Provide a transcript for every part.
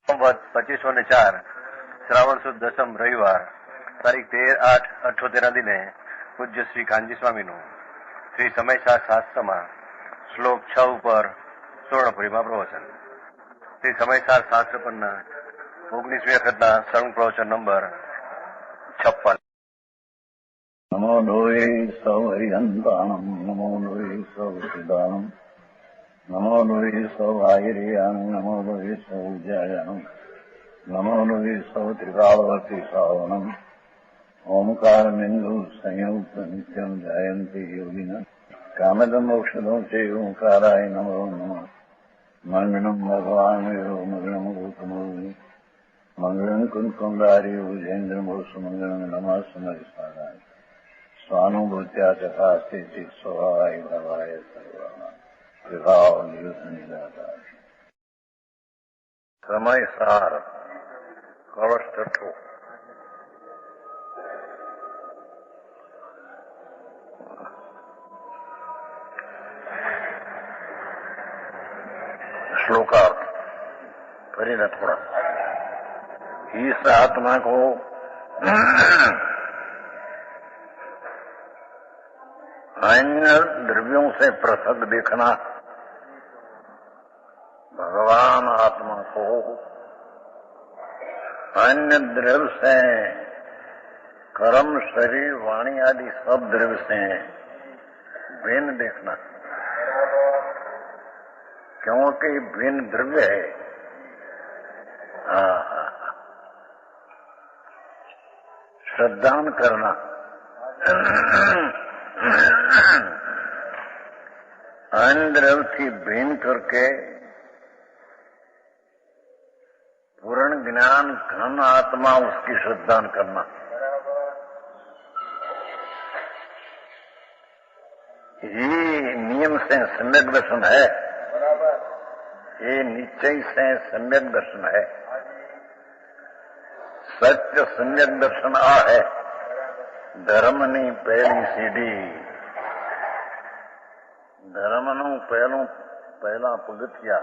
2504 શ્રાવણ સુદ દસમ રવિવાર તારીખ 13/8/78 દિને પૂજ્ય શ્રી કાનજી સ્વામીનું શ્રી સમયસાર શાસ્ત્રમાં શ્લોક 6 ઉપર સુવર્ણપુરીમાં પ્રવચન. શ્રી સમયસાર શાસ્ત્ર પરના 19મી વખતના સળંગ પ્રવચન નંબર 56. નમો લોહે સૌ હરિહંતાણમ નમો લોહે સૌ સિદાનમ નમો લોહે સૌ આયર્યાન નમો લોહે સૌ જયાનમ નમો લોહે સૌ ત્રિકાળવતી સાવનમ ઓમકાર બિંદુ સંયુક્ત નિત્યમ જયંતિ યોગિન કામદમ મોક્ષદમ સે ઓંકારાય નમો નમઃ. મંગલમ ભગવાન વિરો મંગલમ ગૌતમોની મંગલમ કુંકુંડારી ઉજેન્દ્ર મોક્ષ મંગલમ નમઃ સમરિસારાય स्वानुभूत्या तथा स्थिति स्वभावाय भवाय सर्वनाम विभाव नियुक्त निराधार. સમયસાર કળશ છઠ્ઠો. श्लोकार्थ फरीना थोड़ा. इस आत्मा को अन्य द्रव्यों से पृथक देखना, भगवान आत्मा को अन्य द्रव्य से, कर्म, शरीर, वाणी आदि सब द्रव्य से भिन्न देखना, क्योंकि भिन्न द्रव्य है. श्रद्धान करना, अन्य द्रव्य की भिन्न करके पूर्ण ज्ञान घन आत्मा उसकी श्रद्धान करना. ये नियम से सम्यक दर्शन है, ये निश्चय से सम्यक दर्शन है. सत्य सम्यक दर्शन आ है. ધર્મની પહેલી સીડી, ધર્મનું પહેલા પગથિયા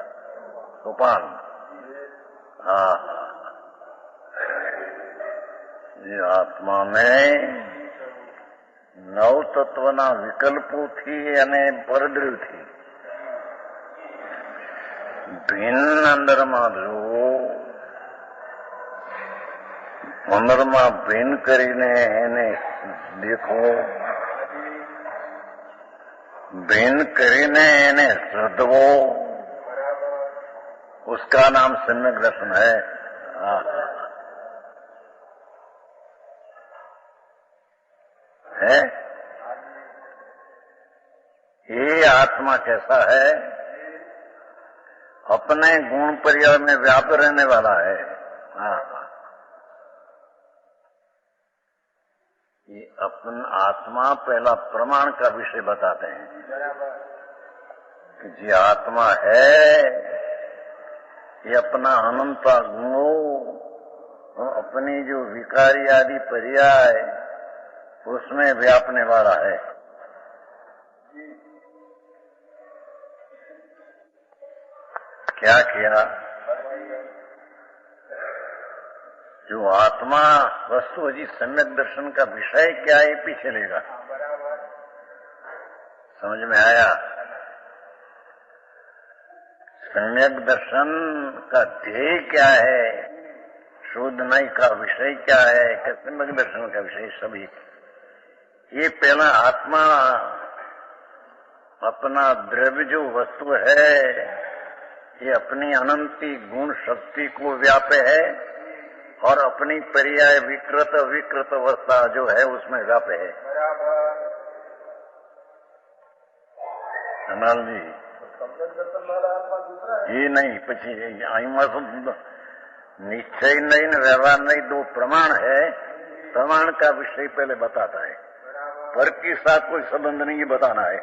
સોપાન. એ આત્માને નવ તત્વના વિકલ્પોથી અને પરદ્રવ્યથી ભિન્ન અંદરમાં જો અંદરમાં ભિન્ન કરીને એને દેખો, ભિન્ન કરીને એને શ્રદ્ધવો, उसका नाम सम्यक दर्शन है. है ये आत्मा कैसा है? अपने गुण पर्याय में व्याप्त रहने वाला है. ये अपन आत्मा पहला प्रमाण का विषय बताते हैं कि जी आत्मा है, ये अपना अनंता गुणों, अपनी जो विकारी आदि पर्याय उसमें व्यापने वाला है. क्या किया? जो आत्मा वस्तु अजी सम्यक दर्शन का विषय क्या है पीछे लेगा. समझ में आया? सम्यक दर्शन का ध्येय क्या है, शोधनाई का विषय क्या है, सम्यक दर्शन का विषय सभी. ये पहला आत्मा अपना द्रव्य जो वस्तु है, ये अपनी अनंती गुण शक्ति को व्यापे है और अपनी पर्याय विकृत विकृत अवस्था जो है उसमें व्यापे है. अनाल जी ये नहीं પછી અહીંમાં निश्चय नहीं न व्यवहार नहीं, दो प्रमाण है. प्रमाण का विषय पहले बताता है, पर के साथ कोई संबंध नहीं बताना है.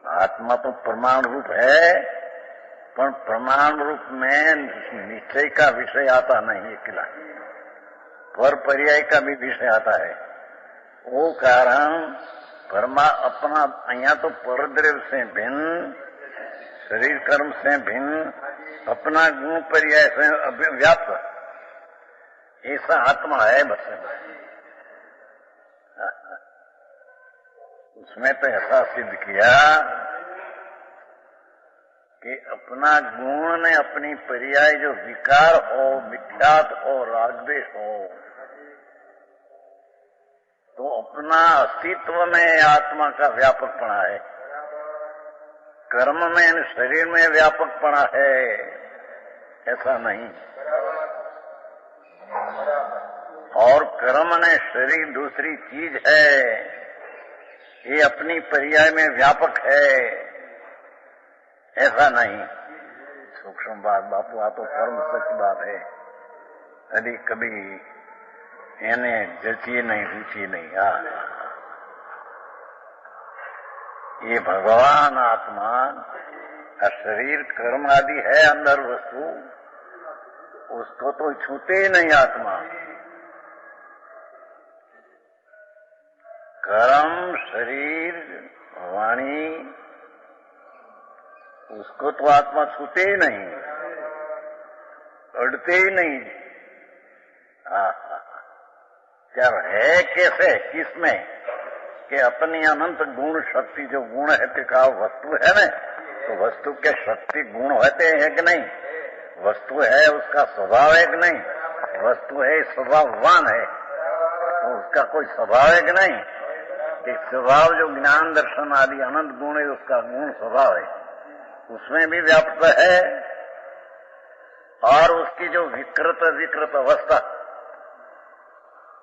आत्मा तो प्रमाण रूप है, पर प्रमाण रूप में निश्चय का विषय आता नहीं अकेला, पर पर्याय का भी विषय आता है. वो कारण परमा अपना अहिया तो परद्रव्य से भिन्न शरीर कर्म से भिन्न अपना गुण पर्याय से व्याप्त ऐसा आत्मा है बस। उसमें तो ऐसा सिद्ध किया कि अपना गुण ने अपनी पर्याय जो विकार हो, मिथ्यात हो, रागद्वेष हो, तो अपना अस्तित्व में आत्मा का व्यापकपणा है। कर्म में शरीर में व्यापकपणा है ऐसा नहीं। और कर्म ने शरीर दूसरी चीज है, ये अपनी पर्याय में व्यापक है ऐसा नहीं। सूक्ष्म बात बापू, आ तो परम सच बात है। यदि कभी इन्हें जची नहीं, रुचि नहीं। ये भगवान आत्मा शरीर कर्म आदि है अंदर वस्तु, उसको तो छूते ही नहीं आत्मा। कर्म, शरीर, वाणी, उसको तो आत्मा छूते ही नहीं, अड़ते ही नहीं। क्या है कैसे, किसमें कि अपनी अनंत गुण शक्ति, जो गुण है कि का वस्तु है ना, तो वस्तु के शक्ति गुण होते हैं कि नहीं? वस्तु है उसका स्वभाव है कि नहीं? वस्तु है स्वभाववान है, तो उसका कोई स्वभाव है कि नहीं? कि स्वभाव जो ज्ञान दर्शन आदि अनंत गुण है, उसका गुण स्वभाव है, उसमें भी व्याप्त है। और उसकी जो विकृत अवस्था,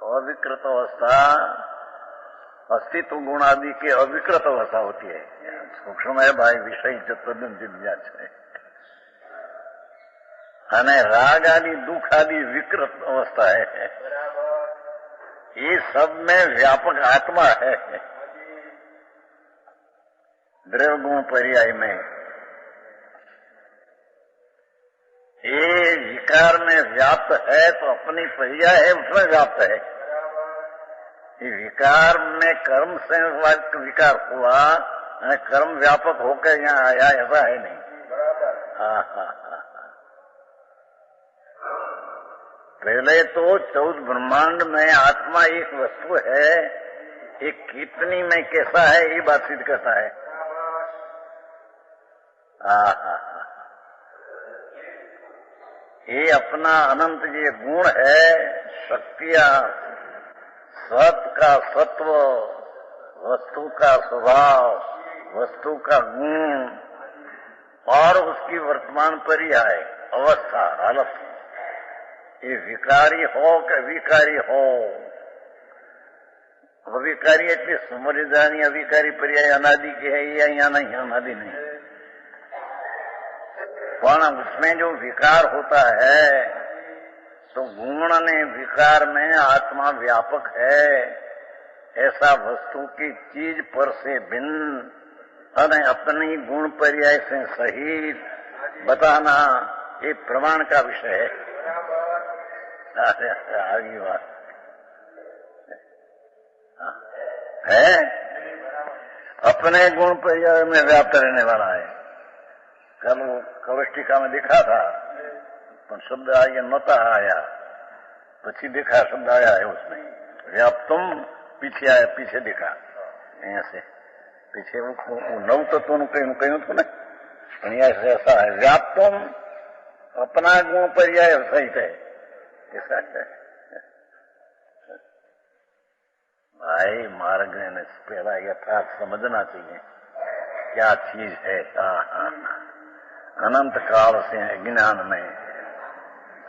अविकृत अवस्था अस्तित्व गुण आदि की अविकृत अवस्था होती है। सूक्ष्म है भाई, विषय चतुर्दन दिव्या है। અને राग आदि दुख आदि विकृत अवस्था है। ये सब में व्यापक आत्मा है, द्रव्य गुण पर्याय में। ये विकार में व्याप्त है तो अपनी पर्याय है, उसमें व्याप्त है। ये विकार में कर्म से विकार हुआ, कर्म व्यापक होकर यहाँ आया ऐसा है नहीं। पहले तो 14 ब्रह्मांड में आत्मा एक वस्तु है, एक कितनी में कैसा है ये बात सिद्ध करता है। ये अपना अनंत ये गुण है, शक्तियां, सत का सत्व, वस्तु का स्वभाव, वस्तु का गुण और उसकी वर्तमान पर्याय अवस्था, हालत। ये विकारी हो कि विकारी हो, अविकारी इतनी समझदारी अविकारी पर्याय अनादि की है, या यहाँ नहीं, अनादि नहीं। पर उसमें जो विकार होता है तो गुण ने विकार में आत्मा व्यापक है ऐसा वस्तु की चीज पर से भिन्न और अपनी गुण पर्याय से सहित बताना ये प्रमाण का विषय है। आगे बात है, अपने गुण पर्याय में व्याप्त रहने वाला है। कल वो कवष्टिका में दिखा था, पर शब्द आगे नता आया, पीछे देखा शब्द आया है उसमें, व्याप्तम पीछे आया, पीछे दिखा यहाँ से पीछे वो नव तत्व कहूं तो नहीं, ऐसा है व्याप्तम अपना गुण पर्याय सहित है ऐसा है। भाई मार्ग ने पहला यथार्थ समझना चाहिए क्या चीज है। अनंत काल से ज्ञान में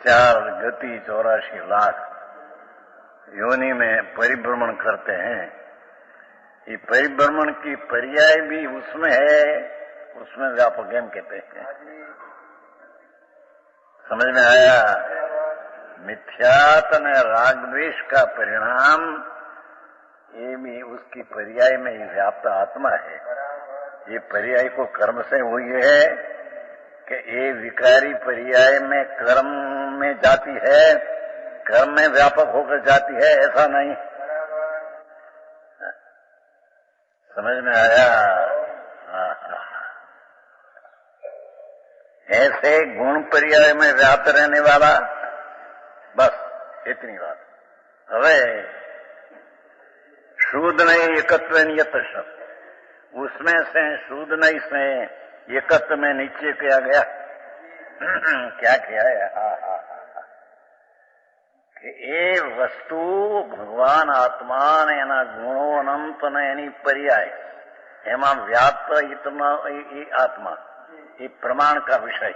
4 गति 84 लाख योनि में परिभ्रमण करते हैं। ये परिभ्रमण की पर्याय भी उसमें है, उसमें व्यापक एम कहते हैं। समझ में आया? मिथ्यात ने राग द्वेष का परिणाम ये भी उसकी पर्याय में ही व्याप्त आत्मा है। ये पर्याय को कर्म से हुई है कि ये विकारी पर्याय में कर्म में जाती है, कर्म में व्यापक होकर जाती है, ऐसा नहीं। समझ में आया? ऐसे गुण पर्याय में व्याप्त रहने वाला, बस इतनी बात। હવે शुद्ध नहीं एकत्व नियत शब्द, उसमें से शुद्ध नहीं से एकत्व में नीचे किया गया। क्या किया है? કે એ વસ્તુ ભગવાન આત્મા ને એના ગુણો અનંત ને એની પર્યાય એમાં વ્યાપ્ત આત્મા એ પ્રમાણ का विषय।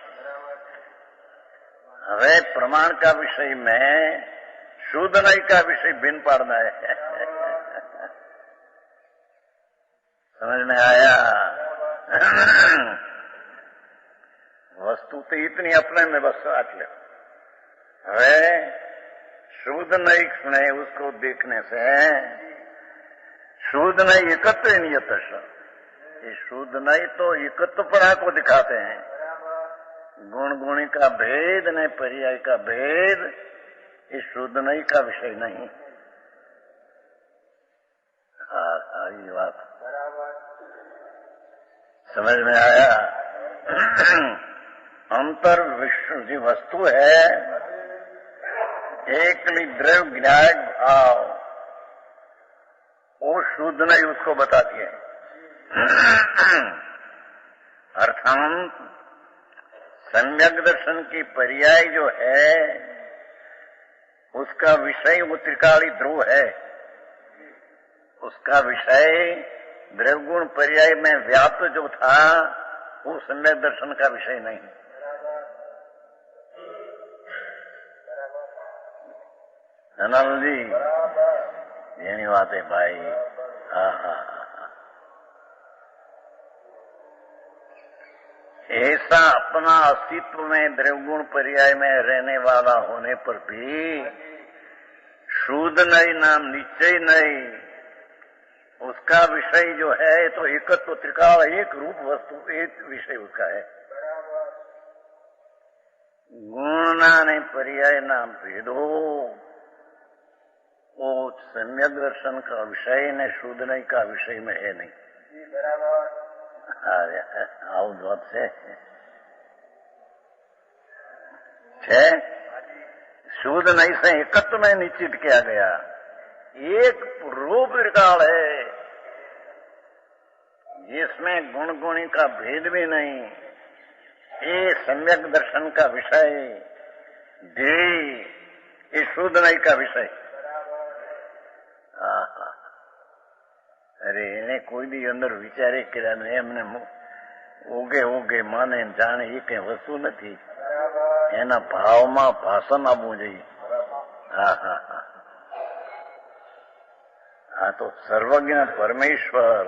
હવે प्रमाण का विषय में शुद्ध नहीं का विषय भिन्न पाड़ना है। समझ में आया? वस्तु तो इतनी अपने में बस आटले। હવે शुद्ध नहीं सुने उसको देखने से शुद्ध नहीं एकत्व नियत। ये शुद्ध नहीं तो एकत्वपना को दिखाते हैं। गुण गुणी का भेद ने पर्याय का भेद, ये शुद्ध नहीं का विषय नहीं। ये बात समझ में आया? अंतर विश्व की वस्तु है, एकली द्रव्य ज्ञायक भाव, वो शुद्ध नहीं उसको बताती है। अर्थात सम्यक दर्शन की पर्याय जो है उसका विषय वो त्रिकाली ध्रुव है। उसका विषय द्रव्यगुण पर्याय में व्याप्त जो था वो सम्यक दर्शन का विषय नहीं। अनल जी એની વાત है भाई। ऐसा अपना अस्तित्व में द्रव्यगुण पर्याय में रहने वाला होने पर भी शुद्ध नहीं नाम निश्चय नहीं, उसका विषय जो है तो एकत्व त्रिकाल एक रूप वस्तु एक विषय उसका है। गुण ने पर्याय नाम भेदो वो सम्यक दर्शन का विषय ने शुद्ध नहीं का विषय में है नहीं। આવું વાત છે। शुद्ध नहीं से एकत्व में निश्चित किया गया, एक रूप त्रिकाल है जिसमें गुण गुणी का भेद भी नहीं। ये सम्यक दर्शन का विषय ध्येय, ये शुद्ध नहीं का विषय। अरे એને કોઈ દી અંદર વિચારે કર્યા ને એમને ઓગે ઓગે માને જાણે એ કઈ વસ્તુ નથી। એના ભાવમાં ભાષણ આપવું જોઈએ। આ તો સર્વજ્ઞ परमेश्वर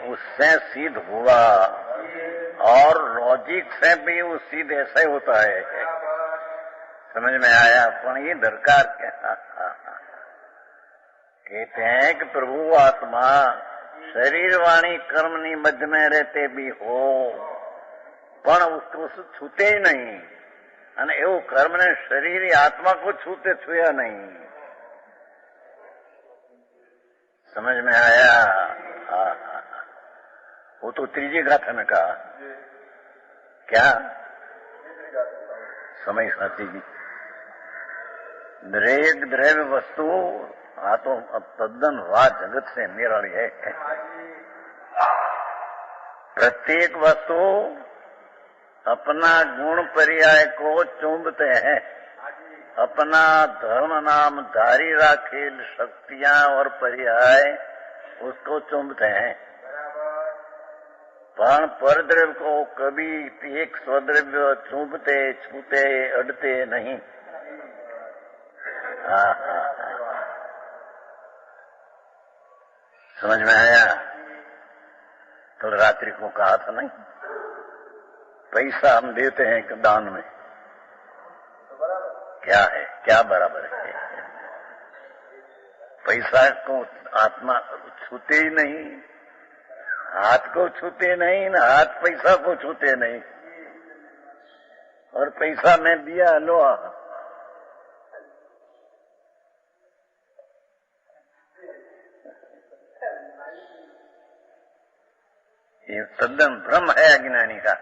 उससे सिद्ध हुआ और लॉजिक से भी वो सिद्ध ऐसा ही होता है। समझ में आया? पर ये दरकार क्या? कहते हैं कि प्रभु आत्मा शरीर वाणी कर्मनी मध्य में रहते भी हो पण उसको छूते ही नहीं, અને એવું કર્મ ને શરીર આત્मा को छूते छुया नहीं। समझ में आया? वो तो त्रीजी गाथा में कहा। क्या समय साथी जी दरेक द्रव्य वस्तु आ तो तद्दन वा जगत से निराली है। प्रत्येक वस्तु अपना गुण पर्याय को चुंबते हैं, अपना धर्म नाम धारी राखेल शक्तियां और पर्याय उसको चुंबते हैं। पण परद्रव्य को कभी एक स्वद्रव्य चुंबते छूते अड़ते नहीं। समझ में आया? कल रात्रि को कहा था नहीं, पैसा हम देते हैं दान में, क्या है? क्या बराबर है? पैसा को आत्मा छूते ही नहीं, हाथ को छूते नहीं ना हाथ पैसा को छूते नहीं। और पैसा मैं दिया लो, ये तद्दन भ्रम है अज्ञानी का।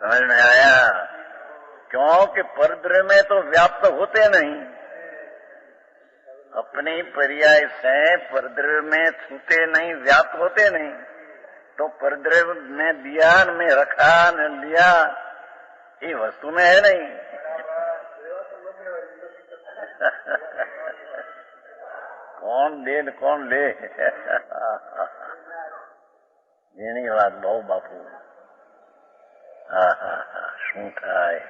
समझ में आया? क्योंकि परद्रव्य में तो व्याप्त होते नहीं, अपनी पर्याय से परद्रव्य में छूते नहीं, व्याप्त होते नहीं। तो परद्रव्य में दिया, में रखा, न लिया, ये वस्तु में है नहीं। कौन दे कौन ले એની વાત બહુ બાપુ। શું થાય?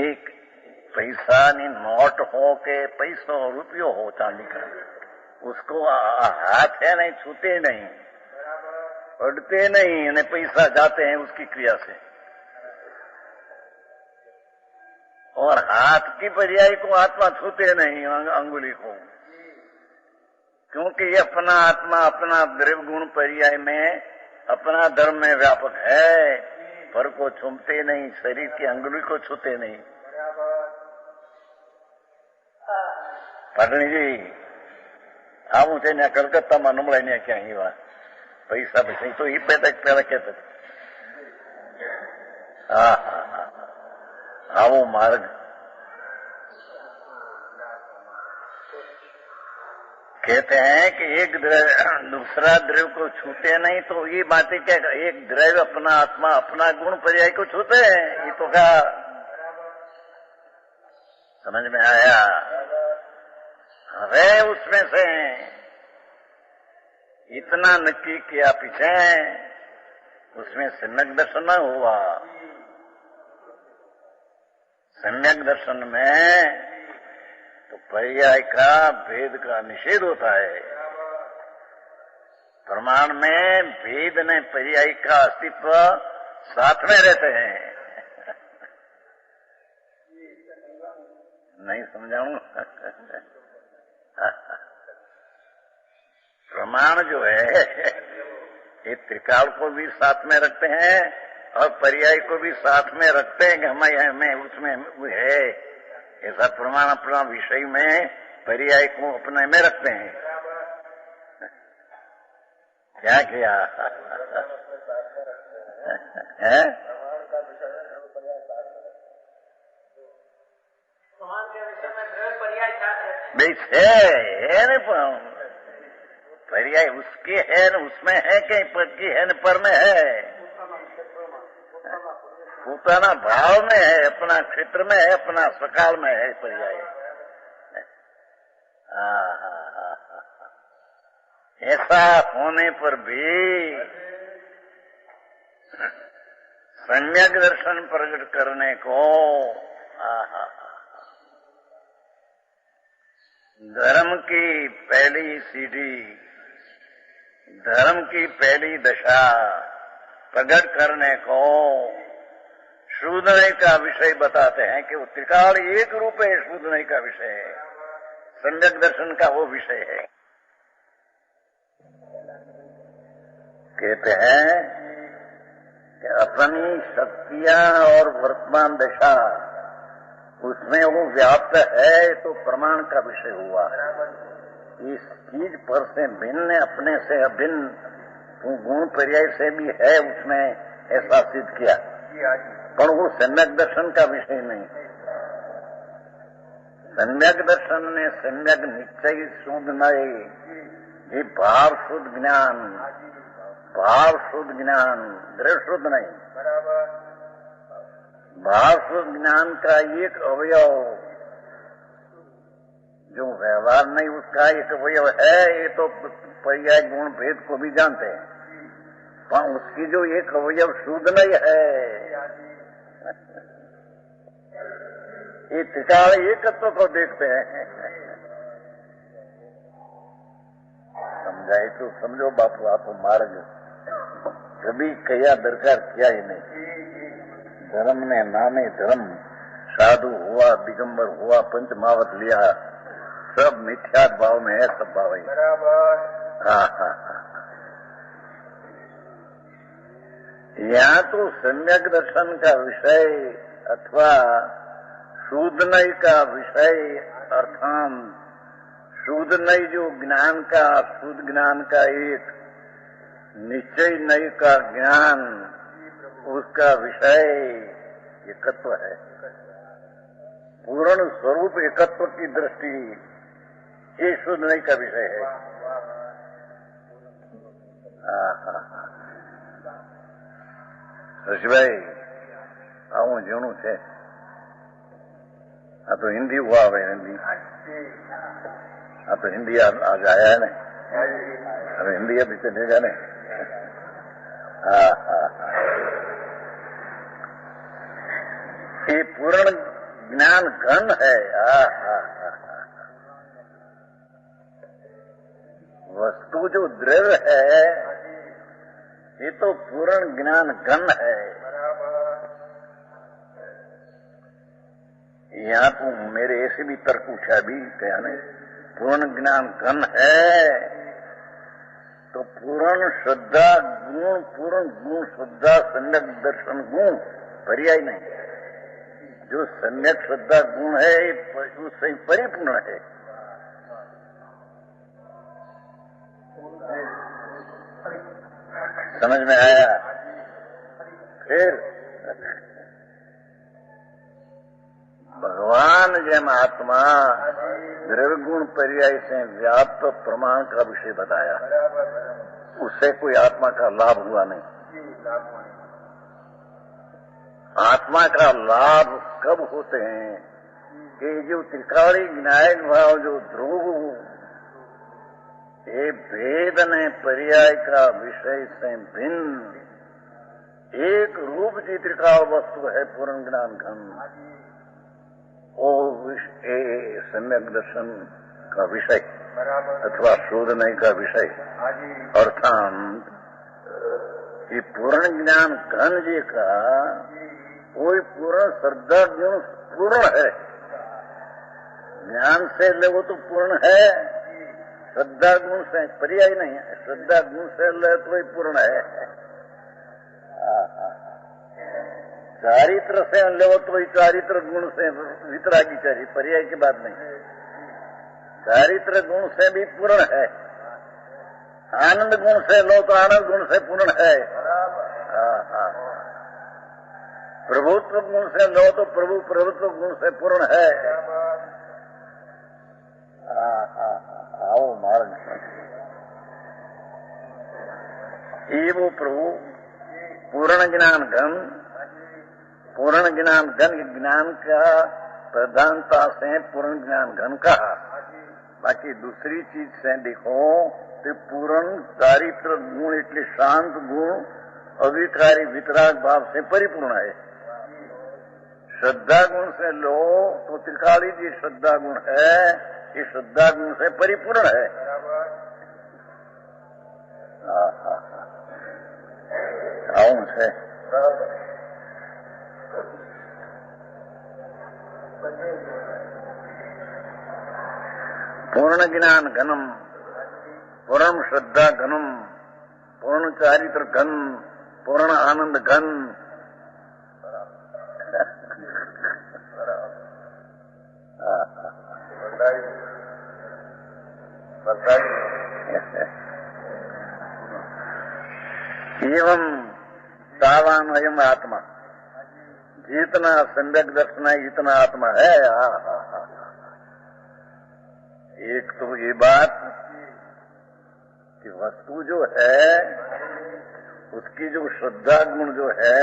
એક પૈસાની નોટ हो के पैसों रुपयो हो चांदी का, उसको हाथ है नहीं, छूते नहीं, पड़ते नहीं, અને पैसा जाते हैं उसकी क्रिया से। और हाथ की पर्याय को आत्मा छूते नहीं, अंगुली को, क्योंकि ये अपना आत्मा अपना द्रव्य गुण पर्याय में अपना धर्म में व्यापक है, पर को छूते नहीं, शरीर की अंगुली को छूते नहीं। પાટણીજી આવું છે ને કલકત્તામાં નમળાઈ ને ક્યાં એવા પૈસા પૈસા તો એ પેલા કહેતા આવો માર્ગ। कहते हैं कि एक द्रव्य दूसरा द्रव्य को छूते नहीं, तो ये बात है क्या? एक द्रव्य अपना आत्मा अपना गुण पर्याय को छूते हैं, ये तो क्या समझ में आया? अरे उसमें से इतना नक्की किया पीछे, उसमें सम्यक दर्शन न हुआ। सम्यक दर्शन में तो पर्याय का भेद का निषेध होता है। प्रमाण में भेद ने पर्याय का अस्तित्व साथ में रहते हैं। नहीं समझाऊं? प्रमाण जो है ये त्रिकाल को भी साथ में रखते हैं और पर्याय को भी साथ में रखते हैं कि हमें उसमें है ऐसा प्रमाण अपना विषय में पर्याय को अपने में रखते हैं। क्या किया है? है न पर्याय उसके है न उसमें है, कहीं पद की है न पर में है, पूतना भाव में है, अपना क्षेत्र में है, अपना सकाल में है पर्याय। ऐसा होने पर भी सम्यक दर्शन प्रकट करने को धर्म की पहली सीढ़ी, धर्म की पहली दशा प्रकट करने को शूद्रय का विषय बताते हैं कि वो त्रिकाल एक रूप है, शूद्रय का विषय है, सम्यक दर्शन का वो विषय है। कहते हैं कि अपनी शक्तियां और वर्तमान दशा उसमें वो व्याप्त है तो प्रमाण का विषय हुआ। इस चीज पर से भिन्न, अपने से अभिन्न गुण पर्याय से भी है उसमें, ऐसा सिद्ध किया, पर वो सम्यक दर्शन का विषय नहीं। सम्यक दर्शन ने सम्यक निश्चय शुद्ध नहीं, ये भाव शुद्ध ज्ञान, भाव शुद्ध ज्ञान, दृढ़ शुद्ध नहीं। भाव शुद्ध ज्ञान का एक अवयव जो व्यवहार नहीं उसका एक अवयव है, ये तो पर्याय गुण भेद को भी जानते हैं, पर उसकी जो एक अवयव शुद्ध नहीं है, ये त्रिकाल एकत्व को देखते हैं। समझाए तो समझो बापू, आप मार्ग कभी कया दरकार किया ही नहीं। धर्म ने नामे धर्म, साधु हुआ, दिगंबर हुआ, पंचमावत लिया, सब मिथ्या भाव में है, सब भाव है। यहाँ तो सम्यक दर्शन का विषय अथवा शूद्रनय का विषय, अर्थात शूद्रनय जो ज्ञान का, शुद्ध ज्ञान का एक निश्चय नहीं का ज्ञान, उसका विषय एकत्व है। पूर्ण स्वरूप एकत्व की दृष्टि ये शुद्ध नहीं का विषय है। ऋषिभाई આવું ઝીણું છે. આ તો હિન્દી હુआ હવે हिंदी, આ તો हिंदी आज आया है ना, अब हिंदी अभी चलेगा ना. ये पूर्ण ज्ञान घन है. वस्तु जो द्रव्य है ये तो पूर्ण ज्ञान घन है. यहाँ तो मेरे ऐसे भी तर्क पूछा भी क्या नहीं, पूर्ण ज्ञान घन है तो पूर्ण श्रद्धा गुण, पूर्ण गुण श्रद्धा सम्यक दर्शन गुण पर्याय नहीं. जो सम्यक श्रद्धा गुण है उससे परिपूर्ण है. समझ में आया? फिर भगवान जैम आत्मा द्रव्य गुण पर्याय से व्याप्त प्रमाण का विषय बताया, उससे कोई आत्मा का लाभ हुआ नहीं. आत्मा का लाभ कब होते हैं कि जो त्रिकाली न्याय भाव जो ध्रुव ये भेद ने पर्याय का विषय से भिन्न एक रूप की त्रिकाल वस्तु है पूर्ण ज्ञान घन, वो सम्यक दर्शन का विषय अथवा शोधने का विषय. अर्थात ये पूर्ण ज्ञान घन जी का कोई पूर्ण श्रद्धा गुण पूर्ण है. ज्ञान से ले वो तो पूर्ण है, श्रद्धा गुण से पर्याय नहीं है. श्रद्धा गुण से ले तो वही पूर्ण है. चारित्र से ले तो वही चारित्र गुण से वितरागी चाहिए, पर्याय की बात नहीं. चारित्र गुण से भी पूर्ण है. आनंद गुण से लो तो आनंद गुण से पूर्ण है. प्रभुत्व गुण से लो तो प्रभुत्व गुण से पूर्ण है. आओ मार्ग ये वो प्रभु पूर्ण ज्ञान घन, पूर्ण ज्ञान घन ज्ञान का प्रधानता से पूर्ण ज्ञान घन कहा. बाकी दूसरी चीज से देखो तो पूर्ण चारित्र गुण इतने शांत गुण अविकारी वितराग भाव से परिपूर्ण है. श्रद्धा गुण से लो तो त्रिकाली जी श्रद्धा गुण है, ये श्रद्धा गुण से परिपूर्ण है. आऊं से पूर्ण ज्ञान घनम, पूर्ण श्रद्धा घनम, पूर्ण चारित्र घन, पूर्ण आनंद घन. एवं तावान अयम आत्मा, जितना सम्यक दर्शन है इतना आत्मा है. एक तो ये बात कि वस्तु जो है उसकी जो श्रद्धा गुण जो है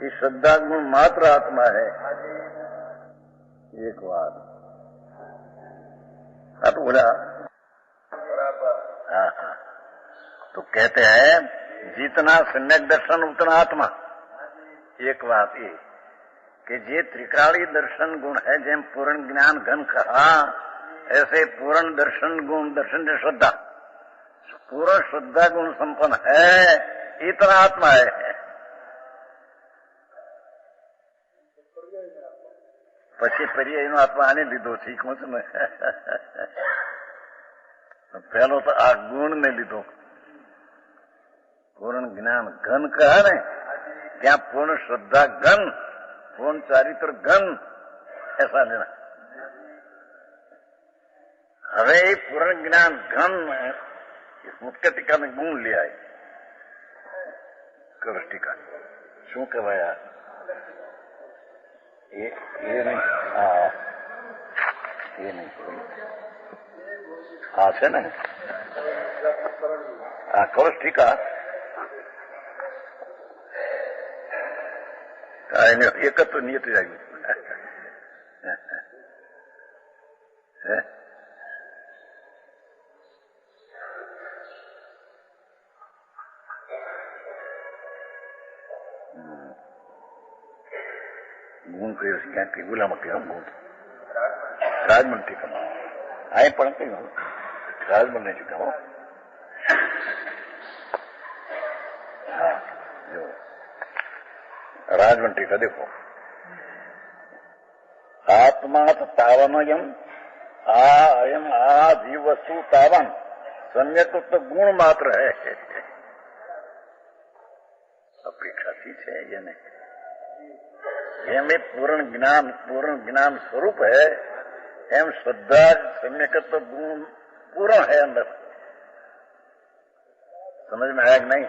ये श्रद्धा गुण मात्र आत्मा है. एक बात अब बोला. तो कहते हैं जितना सम्यक दर्शन उतना आत्मा. एक बात ये कि जे त्रिकाली दर्शन गुण है, जेम पूर्ण ज्ञान घन कहा, ऐसे पूर्ण दर्शन गुण, दर्शन से श्रद्धा, पूर्ण श्रद्धा गुण संपन्न है, इतना आत्मा है. પછી પર્યાયનો આત્મા આને લીધો શીખું છું ને. પહેલો તો આ ગુણ ને લીધો. पूर्ण ज्ञान घन कहा ने क्या पूर्ण श्रद्धा घन, पूर्ण चारित्र घन ऐसा लेना. હવે પૂर्ण જ્ઞાન ઘન इस मुख्य टीका में गुण लिया है. કલશ ટીકા શું કહેવાય? એ નહીં, હા એ નહીં, હા છે ને આ કલશ ટીકા એને એક જ તો નિયત જ આવ્યું. ગુણ કયો છે ક્યાંક ગુલામાં કયો ગુણ રાજમન ટીકામાં આ પણ કયું રાજમન ને ટીકામાં હા જો રાજમन टीका देखो आत्मा तावनयम अयम आ जीव वस्तु तावन सम्यक तो गुण मात्र है. अपेक्षा थी है ये नहीं, ये में पूर्ण ज्ञान स्वरूप है. एम श्रद्धा सम्यकत्व गुण पूर्ण है अंदर. समझ में आया कि नहीं?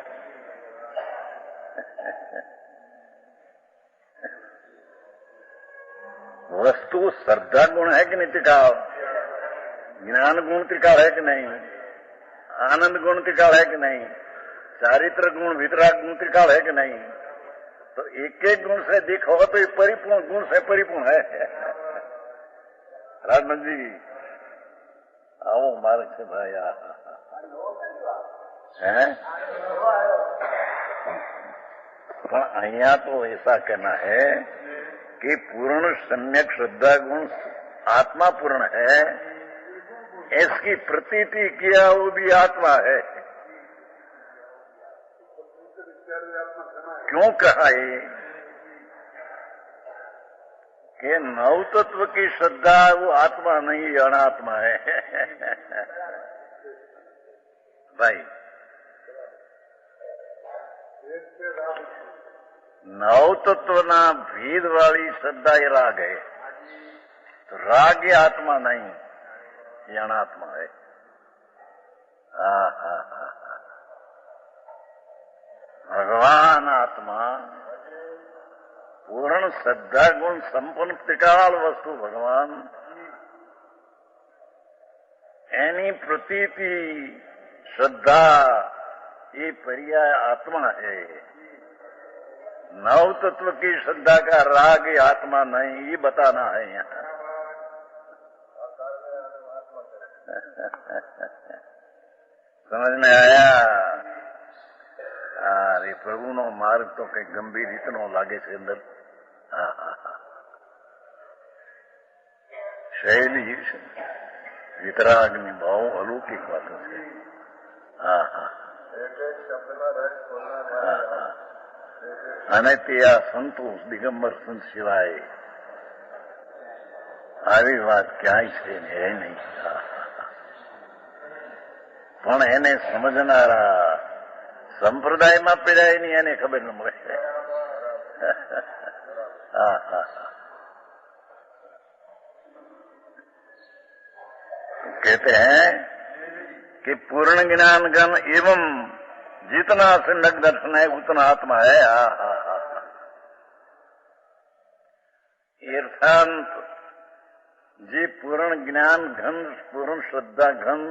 वस्तु श्रद्धा गुण है कि नहीं त्रिकाल? ज्ञान गुण त्रिकाल है कि नहीं? आनंद गुण त्रिकाल है कि नहीं? चारित्र गुण वितराग गुण त्रिकाल है कि नहीं? तो एक एक गुण से देखो तो ये परिपूर्ण गुण से परिपूर्ण है. राजमन जी आओ मारे से भाई है. पर अहिया तो ऐसा कहना है कि पूर्ण सम्यक श्रद्धा गुण आत्मा पूर्ण है, इसकी प्रतीति किया वो भी आत्मा है. क्यों कहा ये कि नव तत्व की श्रद्धा वो आत्मा नहीं अनात्मा है. भाई नव तत्वना भेद वाली श्रद्धा ये राग है, तो राग ये आत्मा नहीं, ये अनात्मा है. भगवान आत्मा पूर्ण श्रद्धा गुण संपन्न त्रिकाल वस्तु भगवान एनी प्रतीति श्रद्धा ये पर्याय आत्मा है. नव तत्व की श्रद्धा का राग ये आत्मा नहीं, ये बताना है यहाँ. समझ में आया? अरे प्रभु नो मार्ग तो कई गंभीर इतनो लागे से अंदर. शैली वितरागनी भाव अलौकिक बातों से. અને તે આ સંતોષ દિગંબર સંત સિવાય આવી વાત ક્યાંય છે ને એ નહીં. પણ એને સમજનારા સંપ્રદાયમાં પીડાય નહીં એને ખબર ન મળે. कहते हैं कि पूर्ण ज्ञान गण एवं जितना सम्यक दर्शन है उतना आत्मा है. अर्थात जी पूर्ण ज्ञान घन पूर्ण श्रद्धा घन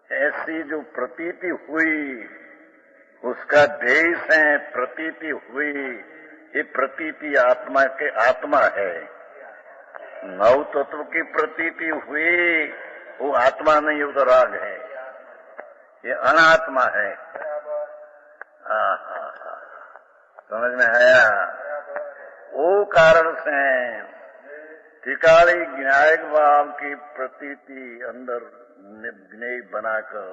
ऐसी जो प्रतीति हुई उसका देश है प्रतीति हुई, ये प्रतीति आत्मा के आत्मा है. नव तत्व की प्रतीति हुई वो आत्मा नहीं, वो तो राग है, ये अनात्मा है. समझ में आया? वो कारण से त्रिकाली ज्ञायक भाव की प्रतीति अंदर ज्ञेय बनाकर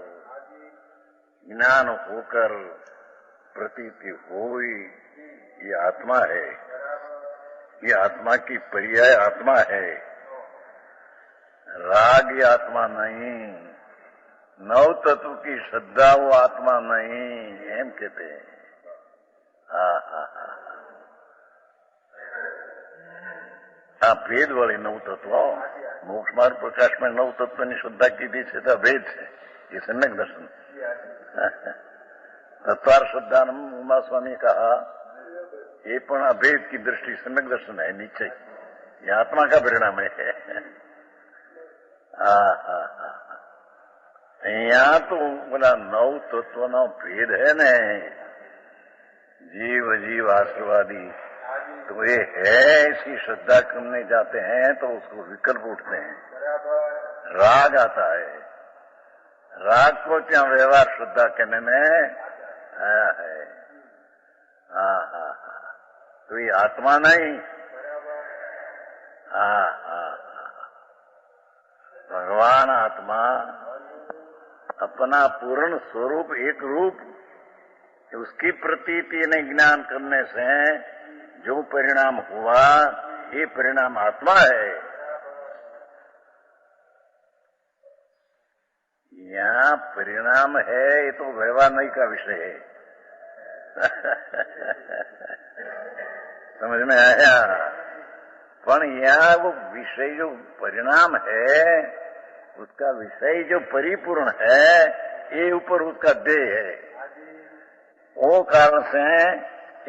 ज्ञान होकर प्रतीति हुई, ये आत्मा है. ये आत्मा की पर्याय आत्मा है. राग ये आत्मा नहीं, नव तत्व की श्रद्धा वो आत्मा नहीं, एम कहते हैं. भेद वाली नव तत्व मोक्ष मार्ग प्रकाश में नव तत्व ने श्रद्धा की थी, भेद है ये सम्यक दर्शन. तत्वार श्रद्धानंद उमा स्वामी कहा ये पण अभेद की दृष्टि सम्यक दर्शन है, निश्चय ये आत्मा का परिणाम है। यहाँ तो बोला 9 तत्व नो भेद है न, जीव अजीव आशीर्वादी, तो ये है ऐसी श्रद्धा करने जाते हैं तो उसको विकल्प उठते हैं, राग आता है। राग को क्या व्यवहार श्रद्धा करने में आया है। तो ये आत्मा नहीं, भगवान आत्मा अपना पूर्ण स्वरूप एक रूप, उसकी प्रतीति ने ज्ञान करने से जो परिणाम हुआ ये परिणाम आत्मा है। यहाँ परिणाम है ये तो व्यवहार का विषय है। समझ में आया? पर यहाँ वो विषय जो परिणाम है उसका विषय जो परिपूर्ण है ये ऊपर उसका देह है, वो कारण से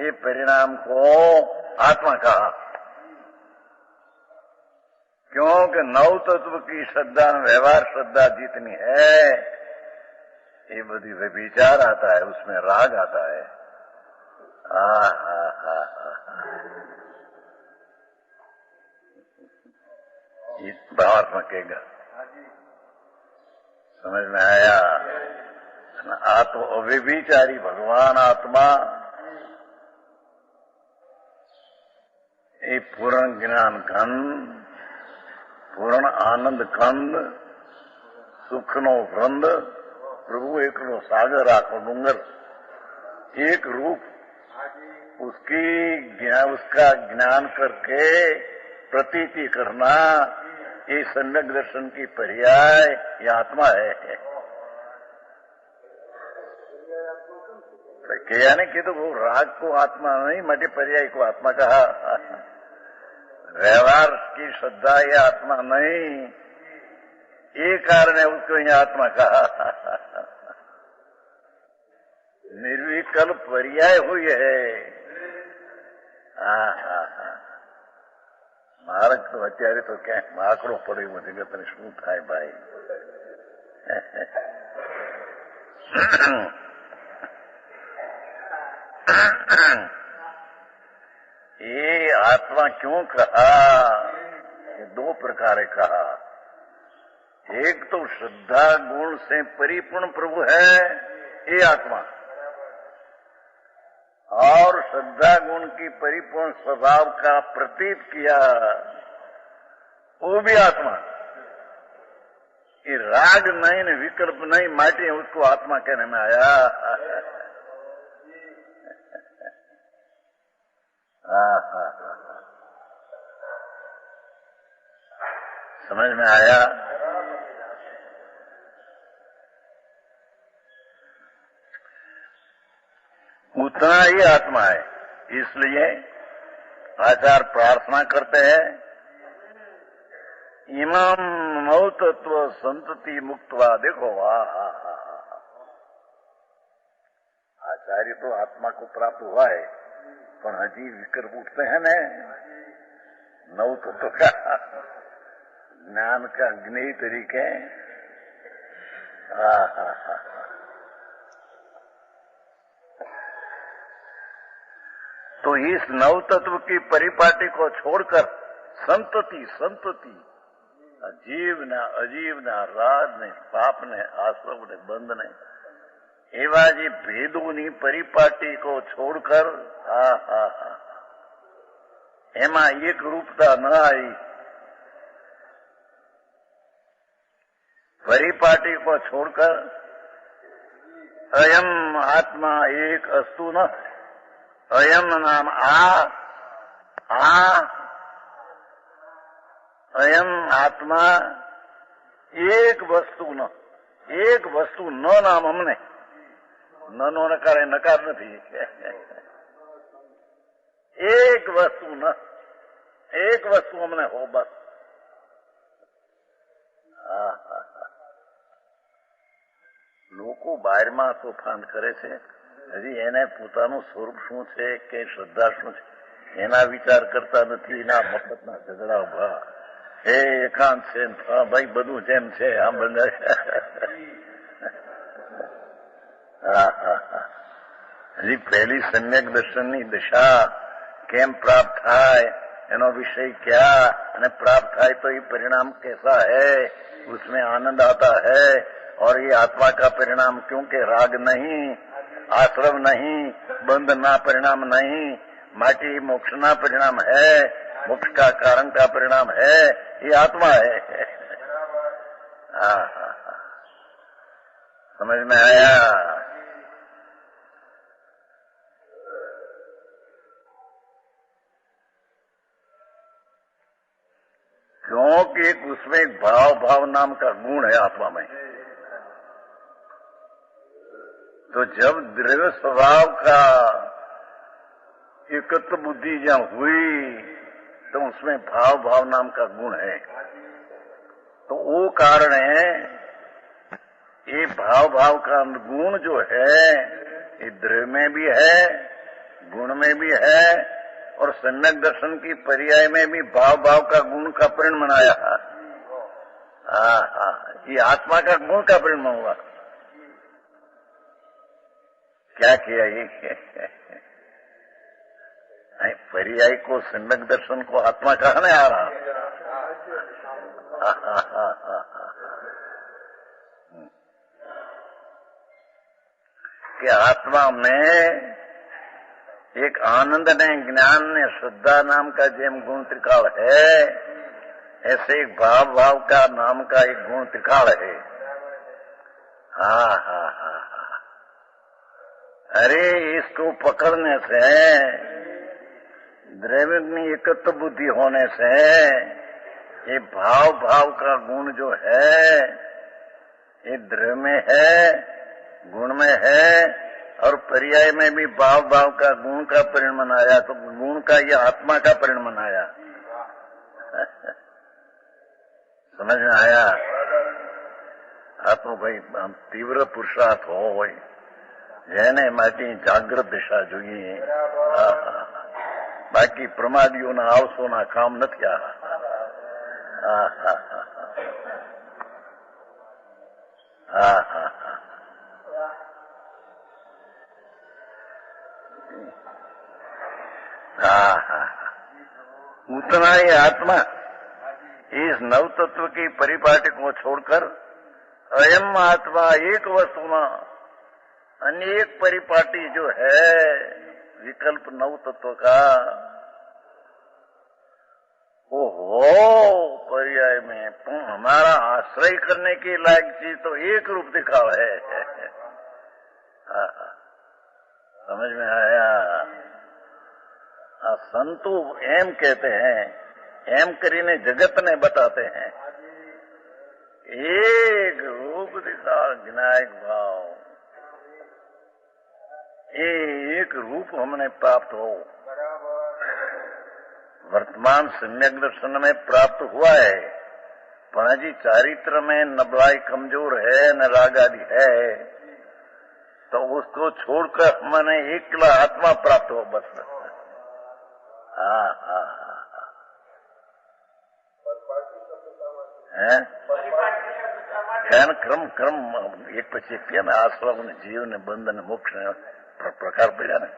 ये परिणाम को आत्मा कहा। क्योंकि 9 तत्व की श्रद्धा व्यवहार श्रद्धा जितनी है ये बड़ी विचार आता है, उसमें राग आता है। भावात्मक कहेगा, समझ में आया? आत्म अव्यभिचारी भगवान आत्मा ये पूर्ण ज्ञान खंड, पूर्ण आनंद खंड, सुखनो वृंद, प्रभु एकलो सागर आखो डूंगर, एक रूप उसका ज्ञान करके प्रतीति करना ये सम्यक दर्शन की पर्याय ये आत्मा है। क्या नहीं कि तो वो राग को आत्मा नहीं, मध्य पर्याय को आत्मा कहा। व्यवहार की श्रद्धा ये आत्मा नहीं, ये कारण है उसको ये आत्मा कहा। निर्विकल्प पर्याय हुई है। માર્ગ તો અત્યારે તો ક્યાંક આંકડો પડ્યો જગતને શું થાય ભાઈ? ये आत्मा क्यों कहा? 2 प्रकार कहा। एक तो श्रद्धा गुण से परिपूर्ण प्रभु है ये आत्मा, और श्रद्धा गुण की परिपूर्ण स्वभाव का प्रतीत किया वो भी आत्मा। ये राग नहीं न विकल्प नहीं, माटी उसको आत्मा कहने में आया। समझ में आया? उतना ही आत्मा है। इसलिए आचार्य प्रार्थना करते हैं, इमाम 9 तत्व संतति मुक्तवा। देखो वाह, आचार्य तो आत्मा को प्राप्त हुआ है, पर हजी विकल्प उठते हैं न 9 तत्व का ज्ञान का ज्ञेय तरीके। तो इस 9 तत्व की परिपाटी को छोड़कर संतति जीव ने अजीव ने राज ने पाप ने आश्रम ने बंध ने एवा जी भेदोनी परिपाटी को छोड़कर एमा एक रूपता न आई। परिपाटी को छोड़कर अयम आत्मा एक अस्तु न, अयम नाम अयम आत्मा एक वस्तु न नाम हमने नो नकार नकार नहीं। एक वस्तु हमने हो बस। લોકો બહારમાં તોફાન કરે છે, હજી એને પોતાનું સ્વરૂપ શું છે કે શ્રદ્ધા શું છે એના વિચાર કરતા નથી. એના મફતના ઝઘડા ઉભા, એ એકાંત છે, ભાઈ બધું જેમ છે આમ બધા. હજી પહેલી સમ્યક દર્શનની દશા કેમ પ્રાપ્ત થાય, એનો વિષય क्या, અને प्राप्त થાય तो ये परिणाम कैसा है, उसमें आनंद आता है. और ये आत्मा का परिणाम, क्योंकि राग नहीं, आश्रम नहीं, बंध ना परिणाम नहीं, माटी मोक्ष ना परिणाम है, मोक्ष का कारण का परिणाम है, ये आत्मा है. समझ में आया? क्योंकि एक उसमें एक भाव नाम का गुण है आत्मा में. तो जब द्रव्य स्वभाव का एकत्व बुद्धि जब हुई तो उसमें भाव नाम का गुण है. तो वो कारण है, ये भाव का गुण जो है ये द्रव्य में भी है, गुण में भी है, और सम्यक दर्शन की पर्याय में भी भाव का गुण का परिणाम बनाया. ये आत्मा का गुण का परिणाम हुआ. क्या किया ये? पर्याय को सम्यक दर्शन को आत्मा कहने आ रहा. कि आत्मा में एक आनंद ने, ज्ञान ने, श्रद्धा नाम का जेम गुण त्रिकाल है, ऐसे एक भाव का नाम का एक गुण त्रिकाल है. अरे इसको पकड़ने से, द्रव्य में एकत्व बुद्धि होने से, ये भाव का गुण जो है ये द्रव्य में है, गुण में है, और पर्याय में भी भाव का गुण का परिणाम बनाया. तो गुण का ये आत्मा का परिणाम बनाया. समझ में आया? आत्मा भाई तीव्र पुरुषार्थ हो, જેને માટે જાગ્રત દિશા જોઈએ. બાકી પ્રમાદીઓના આવસોના કામ નથી. उतना ही आत्मा इस नव तत्व की परिपाटी को छोड़कर अयम आत्मा एक वस्तुमा अनेक परिपाटी जो है विकल्प नव तत्व का, वो हो पर्याय में हमारा आश्रय करने के लायक चीज तो एक रूप दिखाव है. समझ में आया? संतो एम कहते हैं, एम करीने जगत ने बताते हैं, एक रूप दिखा विनायक भाव, एक रूप हमने प्राप्त हो. वर्तमान सम्यक दर्शन में प्राप्त हुआ है, पण हजी चारित्र में नबलाई कमजोर है, न राग आदि है, तो उसको छोड़कर हमने एकला आत्मा प्राप्त हो बस. क्रम एक પછી એક આશ્રમ ને જીવ ને બંધ ને મોક્ષ ને પ્રકાર પડ્યા ને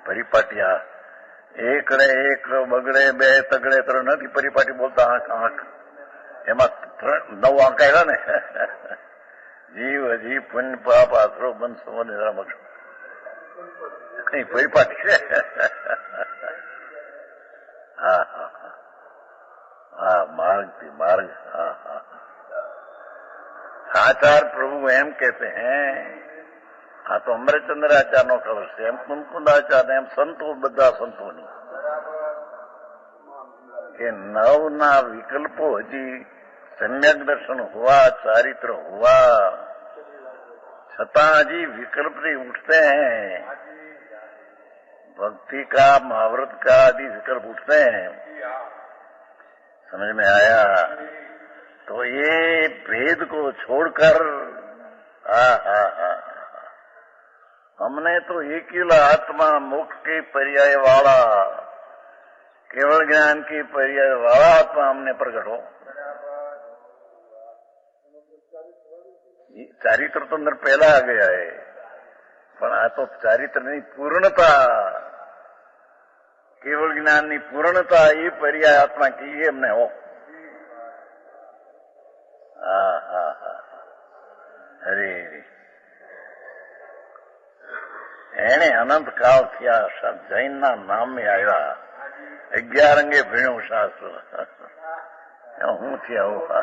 પરિપાટી. એકડે એક બગડે બે તગડે ત્રણ નથી પરિપાટી બોલતા. આંખ એમાં 9 આંક આવ્યા ને. જીવ હજી પુણ્ય પાપ આશરો બંધ સંબંધ મોક્ષ કઈ પરિપાટી છે. मार्ग. आचार्य प्रभु एम कहते हैं, हाँ तो अमृतचंद्राचार्य नो खबर से, एम कुंकुंदाचार्य एम संतो बधा संतो नहीं कि नवना विकल्पो हजी सम्यक दर्शन हुआ, चारित्र हुआ, छता हजी विकल्प से उठते हैं. भक्ति का, महाव्रत का आदि विकल्प उठते हैं. समझ में आया? तो ये भेद को छोड़कर हमने तो एकिला आत्मा मोक्ष के पर्याय वाला, केवल ज्ञान की पर्याय वाला आत्मा हमने प्रकट हो। चारित्र तो अंदर पहला आ गया है, पर आ तो चारित्र नहीं, पूर्णता, केवल ज्ञान की पूर्णता, ये पर्याय आत्मा की ये हमने हो। हरे એને અનંત કાળ થયા, જૈનના નામે આવ્યા, 11 અંગે ભણ્યું શાસ્ત્ર. હું થયા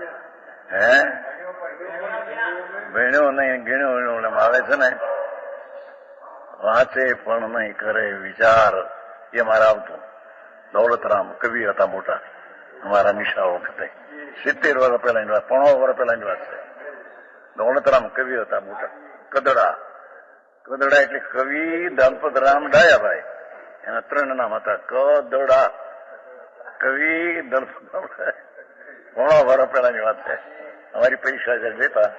હે ભણ્યો નહીં, ગણ્યો એમ આવે છે ને, વાંચે પણ નહીં, કરે વિચાર, એ મારા આવતું. દૌલતરામ કવિ હતા મોટા, અમારા નિશા વખતે, 70 વર્ષ પહેલાની વાત, 15 વર્ષ પહેલાની વાત છે. દૌલતરામ કવિ હતા મોટા, કદડા એટલે કવિ દલપતરામ ડાયાભાઈ, એના 3 નામ હતા, કદડા કવિ દલપતરામ. 15 વર્ષ પહેલાની વાત છે. અમારી પરીક્ષા લેતા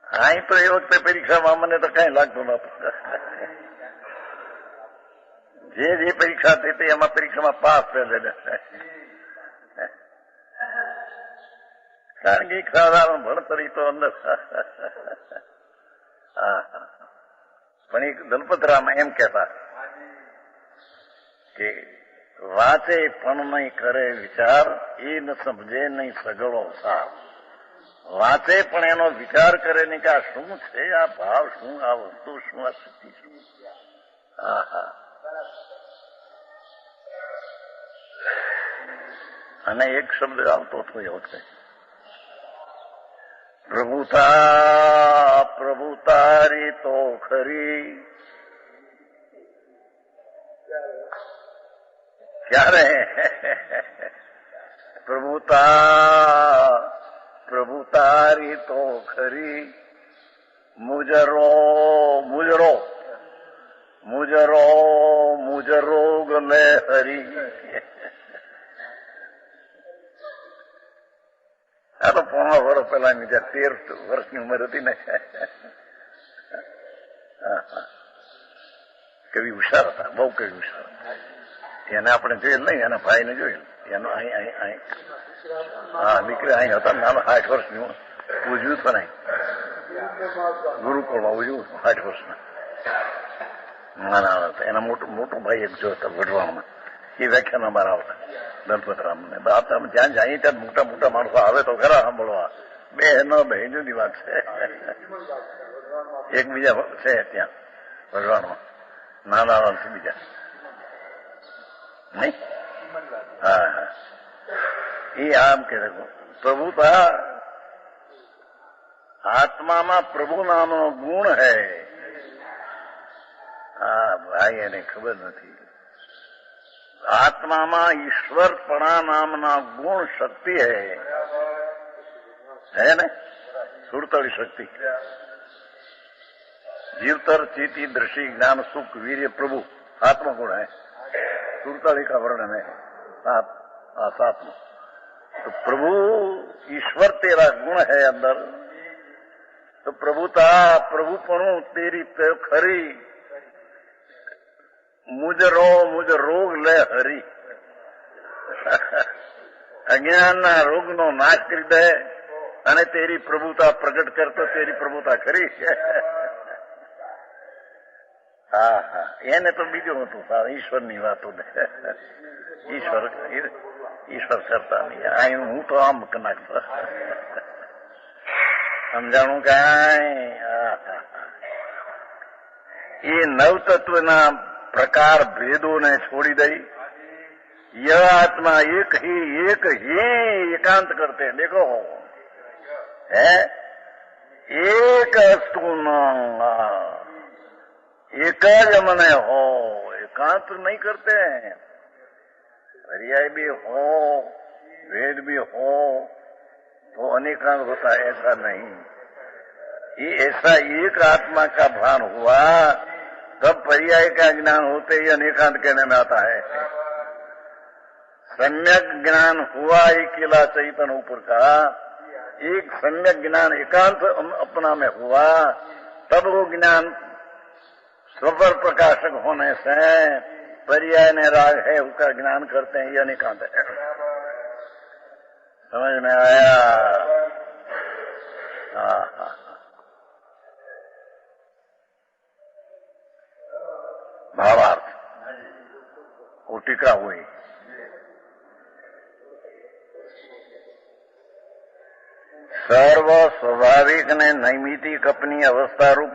અહીં તો એ વખતે પરીક્ષામાં મને તો કઈ લાગતું નતું. જે પરીક્ષા થઈ એમાં પરીક્ષામાં પાસ થયેલા, કારણ કે સાધારણ ભણતર તો અંદર. પણ એક દલપતરામ એમ કહેતા કે વાંચે પણ નહીં, કરે વિચાર, એ ન સમજે નહીં સગળો સાર. વાંચે પણ એનો વિચાર કરે નહીં કે આ શું છે, આ ભાવ શું, આ વસ્તુ શું, આ સ્થિતિ શું. અને એક શબ્દ આવતો હતો એ વખતે, પ્રભુ તારી તો ખરી. ક્યારે પ્રભુ તારી તો ખરી, મુજરોગ લે હરી. આ તો 15 વર્ષ પહેલાની, જયારે 13 વર્ષની ઉંમર હતી ને. કવિ હુશાર હતા, બહુ કવિ હુશાર. એને આપણે જોયેલ નહીં, એના ભાઈને જોયેલ. એનો અહીં દીકરી અહીં હતા, નાના 60 વર્ષની ઉજવ્યું તો નહીં, ગુરુકુળમાં ઉજવ્યું 60 વર્ષના નાના હતા. એના મોટો ભાઈ એક જો હતો વઢવાણમાં, એ વ્યાખ્યાન અમારા આવતા દલપતરામને. જ્યાં જાય ત્યાં મોટા મોટા માણસો આવે તો ખરા સાંભળવા. બે જુદી વાત છે. એક બીજા છે ત્યાં વઢવાણમાં, નાના છે બીજા નહીં. હા, એ આમ કે પ્રભુતા, આત્મામાં પ્રભુ નામનો ગુણ હૈ. હા ભાઈ, એને ખબર નથી. આત્મામાં ઈશ્વરપણા નામના ગુણ શક્તિ હૈ ને, સુરતળી શક્તિ. जीवतर चीति दृष्टि ज्ञान सुख वीर्य प्रभु आत्मगुण है, सुरताली का वर्णन है सात्म. तो प्रभु ईश्वर तेरा गुण है अंदर, तो प्रभुता प्रभुपणु तेरी तो खरी, मुझ रोग ले हरी. અજ્ઞાનના રોગનો નાશ કરી દે અને તેરી પ્રભુતા પ્રગટ કરતો તેરી પ્રભુતા ખરી છે. હા હા, એને તો બીજું હતું ઈશ્વરની વાતો ને, ઈશ્વર કરતા નહીં. અહીં હું તો આમ નાખતો સમજાણું કાંઈ. એ નવતત્વના પ્રકાર ભેદોને છોડી દઈ यह आत्मा एक ही एकांत करते हैं. देखो है एक वस्तु एक ज मने हो, एकांत नहीं करते हैं. पर्याय भी हो, वेद भी हो तो अनेकांत होता है, ऐसा नहीं. ये ऐसा एक आत्मा का भान हुआ तब पर्याय का ज्ञान होते ही अनेकांत कहने में आता है. सम्यक ज्ञान हुआ अकेला चैतन्य ऊपर का एक सम्यक ज्ञान एकांत अपना में हुआ, तब वो ज्ञान स्वपर प्रकाशक होने से पर्याय ने राग है उसका ज्ञान करते हैं, यह निकांत है। समझ में आया? हाँ। भावार्थ वो टीका हुई। सर्व स्वाभाविक ने नैमितिक अपनी अवस्था रूप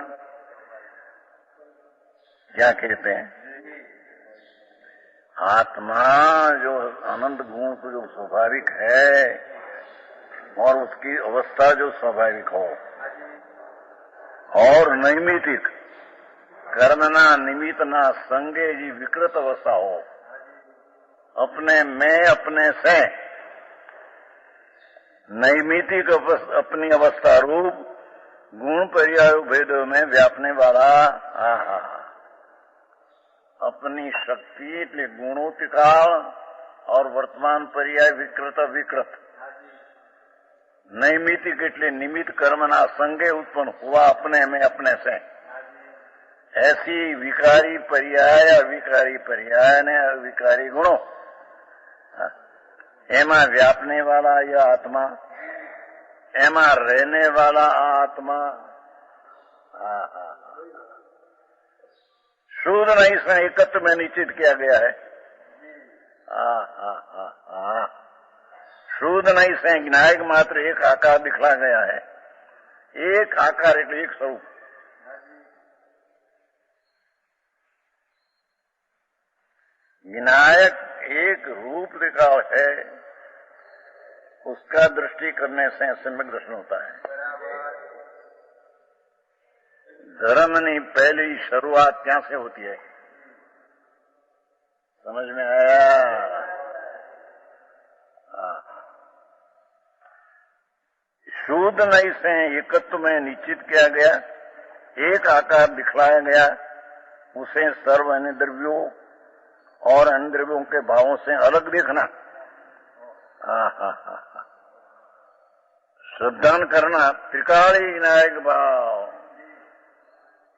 क्या कहते हैं, आत्मा जो अनंत गुण को जो स्वाभाविक है और उसकी अवस्था जो स्वाभाविक हो, और नैमितिक कर्मना निमित्तना संगे जी विकृत अवस्था हो, अपने में अपने से नैमितिक अपनी अवस्था रूप गुण पर्याय भेदों में व्यापने वाला अपनी शक्ति એટલે गुणोतिकाल और वर्तमान पर्याय विकृत विकृत, नैमितिक એટલે निमित्त कर्मना संगे उत्पन्न हुआ अपने में अपने से, ऐसी विकारी पर्याय अविकारी पर्याय ने अविकारी गुणों एमा व्यापने वाला यह आत्मा, एमा रहने वाला आत्मा शुद्ध नहीं से एकत्व में निश्चित किया गया है। शुद्ध नहीं से ज्ञायक मात्र एक आकार दिखला गया है, एक आकार એટલે एक स्वरूप। विनायक एक रूप दिखा है, उसका दृष्टि करने से सम्यक दर्शन होता है। धर्मनी पहली शुरुआत क्या से होती है, समझ में आया? शुद्ध नहीं से एकत्व में निश्चित किया गया, एक आकार दिखलाया गया, उसे सर्व अन्य द्रव्यों और अन्य द्रव्यों के भावों से अलग देखना, श्रद्धान करना, त्रिकाली विनायक भाव,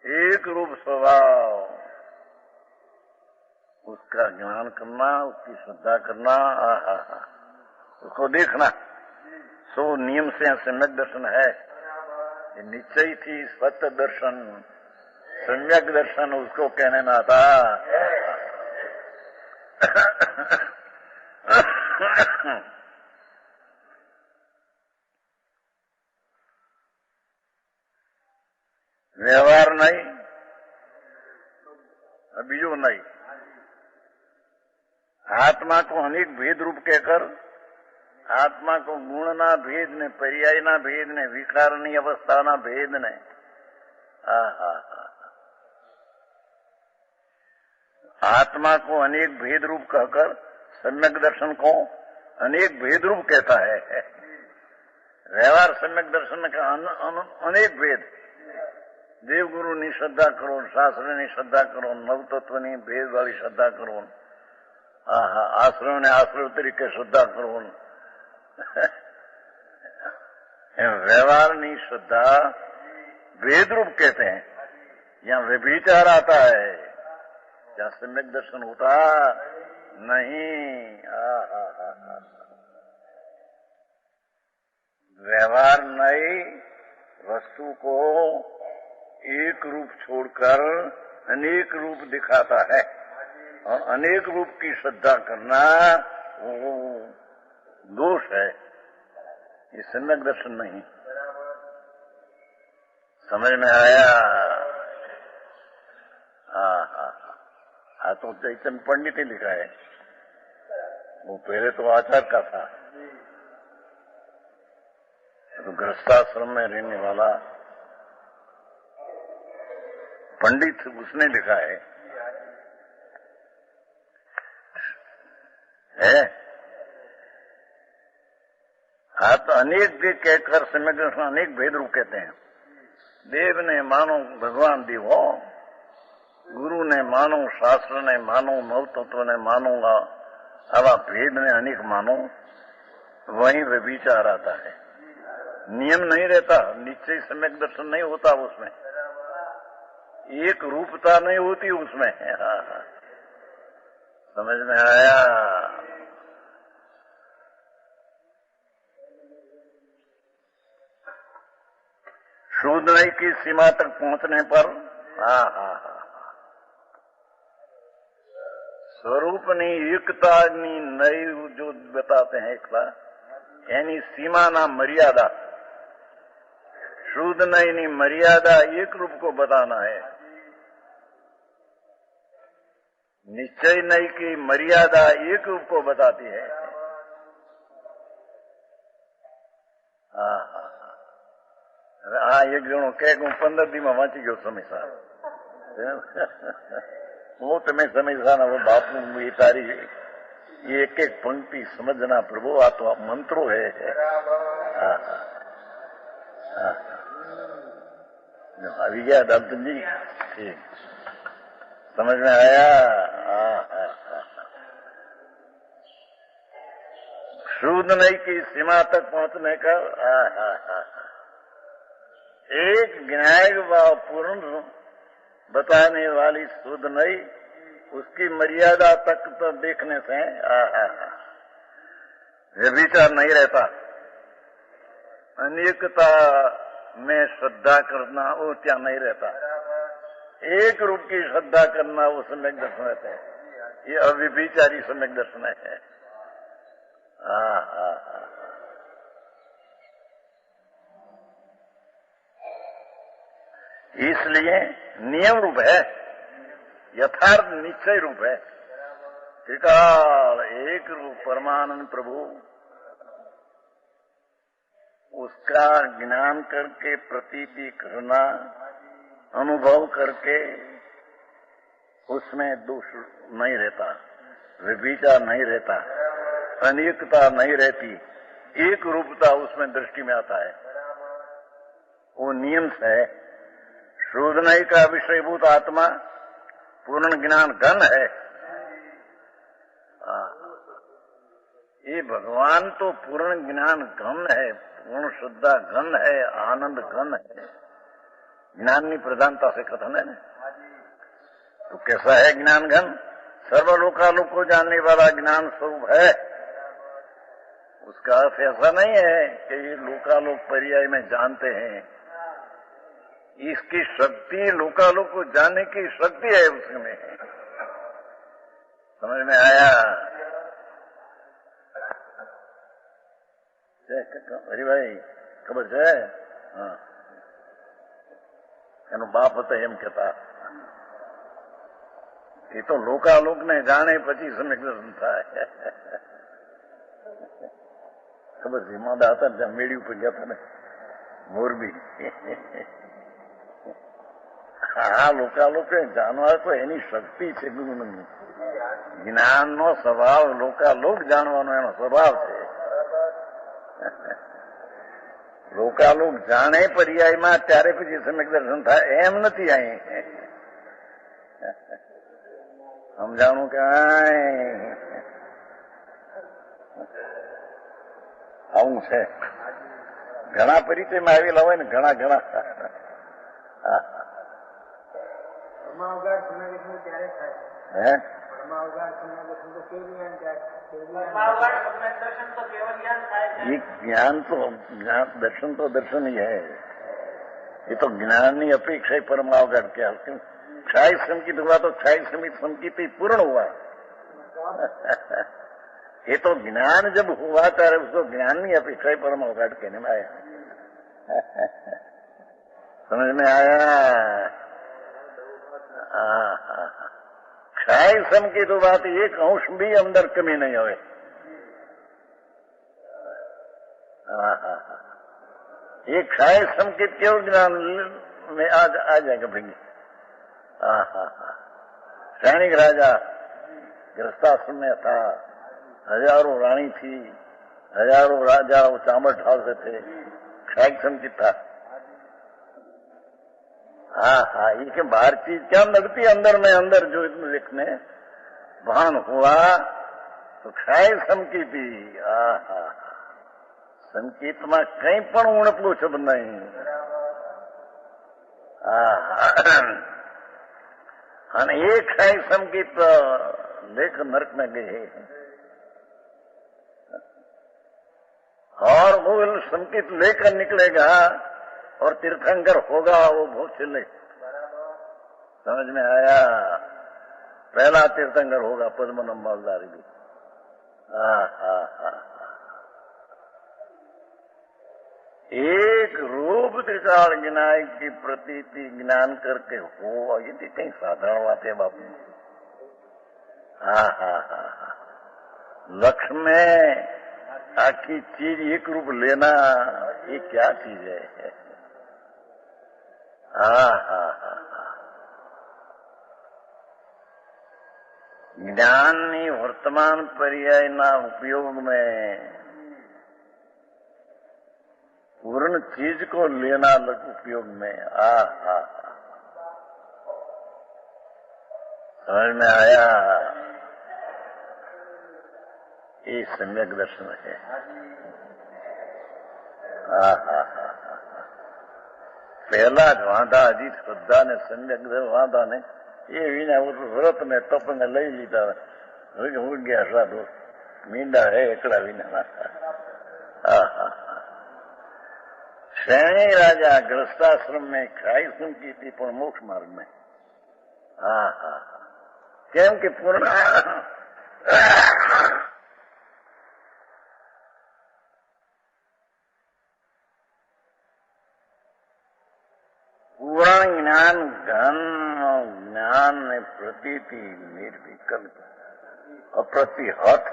एक रूप स्वभाव, उसका ज्ञान करना, उसकी श्रद्धा करना, उसको देखना, सो नियम से सम्यक दर्शन है। निश्चय थी सत्य दर्शन, सम्यक दर्शन उसको कहने में आता। व्यवहार नहीं, बीजो नहीं, आत्मा को अनेक भेद रूप कहकर आत्मा को गुण ना भेद ने, पर्याय ना भेद ने, विकारनी अवस्था ना भेद ने, आत्मा को अनेक भेद रूप कहकर सम्यक दर्शन को अनेक भेद रूप कहता है। व्यवहार सम्यक दर्शन का अनेक भेद, देवगुरु ની શ્રદ્ધા કરો, શાસ્ત્રની શ્રદ્ધા કરો, નવતત્વની ભેદ વાળી શ્રદ્ધા કરો, આશ્રમને આશ્રય તરીકે શ્રદ્ધા કરો, व्यवहार ની श्रद्धा भेद रूप कहते हैं। यहाँ व्यभिचार आता है, यहाँ सम्यक दर्शन होता नहीं। व्यवहार नहीं, वस्तु को एक रूप छोड़कर अनेक रूप दिखाता है, और अनेक रूप की श्रद्धा करना वो दोष है, ये सम्यक दर्शन नहीं। समझ में आया? हाँ, तो चैतन्य पंडित ने लिखा है, वो पहले तो आचार्य का था, तो गृहस्थाश्रम में रहने वाला पंडित, उसने लिखा है आप अनेक भेद कहकर सम्यक दर्शन अनेक भेद रूप कहते हैं। देव ने मानो भगवान देव हो, गुरु ने मानो, शास्त्र ने मानो, नव तत्व ने मानूंगा, आवा भेद ने अनेक मानो, वहीं व्यभिचार आता है। नियम नहीं रहता, निश्चय सम्यक दर्शन नहीं होता उसमें, एक रूपता नहीं होती उसमें। समझ में आया? शुद्ध नहीं की सीमा तक पहुंचने पर स्वरूपनी एकतानी नई जो बताते हैं एकता, यानी सीमा ना मर्यादा, शुद्ध नहीं मर्यादा एक रूप को बताना है। निश्चय नहीं की मर्यादा एक रूप को बताती है। एक जणो कहे હું 15 દીમાં વાંચી ગયો સમીસા। હું તમે સમીસા ના બાપુ એ તારી ये एक एक पंक्ति समझना प्रभु, आ तो मंत्रो है। अभी गया डॉक्टर जी, ठीक समझ में आया? शुद्ध नहीं की सीमा तक पहुंचने का एक ज्ञान व पूर्ण बताने वाली शुद्ध नहीं, उसकी मर्यादा तक तो देखने से व्यभिचार नहीं रहता। अनेकता में श्रद्धा करना वो क्या नहीं रहता, एक रूप की श्रद्धा करना वो सम्यक दर्शन रहता है। ये अव्यभिचारी सम्यक दर्शन है। इसलिए नियम रूप है, यथार्थ निश्चय रूप है। त्रिकाल एक रूप परमानंद प्रभु, उसका ज्ञान करके प्रतीति करना, अनुभव करके उसमें दोष नहीं रहता, व्यभिचार नहीं रहता, अनेकता नहीं रहती, एक रूपता उसमें दृष्टि में आता है। वो नियम से शुद्ध नहीं का विषयभूत आत्मा पूर्ण ज्ञान घन है। ये भगवान तो पूर्ण ज्ञान घन है, पूर्ण श्रद्धा घन है, आनंद घन है। ज्ञान की प्रधानता से कथन है ना। तो कैसा है ज्ञान घन? सर्वलोकालोक को जानने वाला ज्ञान स्वरूप है। उसका अर्थ ऐसा नहीं है कि ये लोकालोक पर्याय में जानते हैं। इसकी शक्ति लोकालोक को जानने की शक्ति है उसमें। समझ में आया? हरी भाई खबर है? हाँ, એનો બાપ હતો એમ કહેતા, એ તો લોકાલોક ને જાણે પછી સમ્યક દર્શન થાય। ખબર છે? માદા હતા ત્યાં મેળી ઉપર ગયા હતા ને મોરબી। આ લોકાલોક જાણવા તો એની શક્તિ છે ગુરુની। જ્ઞાનનો સ્વભાવ લોકાલોક જાણવાનો એનો સ્વભાવ છે। લોકાલોક જાણે પર્યાયમાં ત્યારે પછી સમ્યક દર્શન થાય એમ નથી। અહીં સમજાણું કે આવું છે। ઘણા પરિચયમાં આવેલા હોય ને, ઘણા ઘણા હે ये ज्ञान तो दर्शन ही है। ये तो ज्ञान की अपेक्षा ही परमावगाढ़ क्या, क्षय संकित हुआ तो क्षय समित संकित ही पूर्ण हुआ। ये तो ज्ञान जब हुआ ત્યારે उसको ज्ञान की अपेक्षा ही परमावगाढ़ कहने में आया। समझ में आया? क्षय संकित हुआ तो एक अंश भी अंदर कमी नहीं होए। एक क्षय संकित केवल ज्ञान में आ जाएगा भृंगी। सैनिक राजा गृहस्थाश्रम में था, हजारों रानी थी, हजारों राजा वो चामर ढालते थे, क्षय संकित था। ये के बाहर चीज क्या लगती, अंदर में अंदर जो देखने भान हुआ तो क्षय संकिति। સંકેતમાં કંઈ પણ ઉણપલું શબ્દ નહીં. અને एक है संकेत लेख नरक में गए और वो संकेत लेकर निकलेगा और तीर्थंकर होगा वो बहुत चले. समझ में आया? पहला तीर्थंकर होगा पद्मनाभ मालधारी भी. एक रूप त्रिकाल ज्ञान की प्रतीति ज्ञान करके हो, ये तो कहीं साधारण बात है बापू. लक्ष्य में आखी चीज एक रूप लेना ये क्या चीज है? ज्ञाननी वर्तमान पर्यायना उपयोग में पूर्ण चीज को लेना उपयोग में. समझ में आया? ये सम्यक दर्शन है. पहला ज वांधा हजी श्रद्धा ने सम्यक वांधा ने ये विना व्रत ने तप ने लई लीधा. हो गया साधु मींडा है एकड़ा विना. श्रेणी राजा गृहस्थाश्रम में खाई सुनती थी पर मोक्ष मार्ग में. केम के पूर्ण पूर्ण ज्ञान घन ज्ञान ने प्रतीति निर्विकल्प अप्रतिहत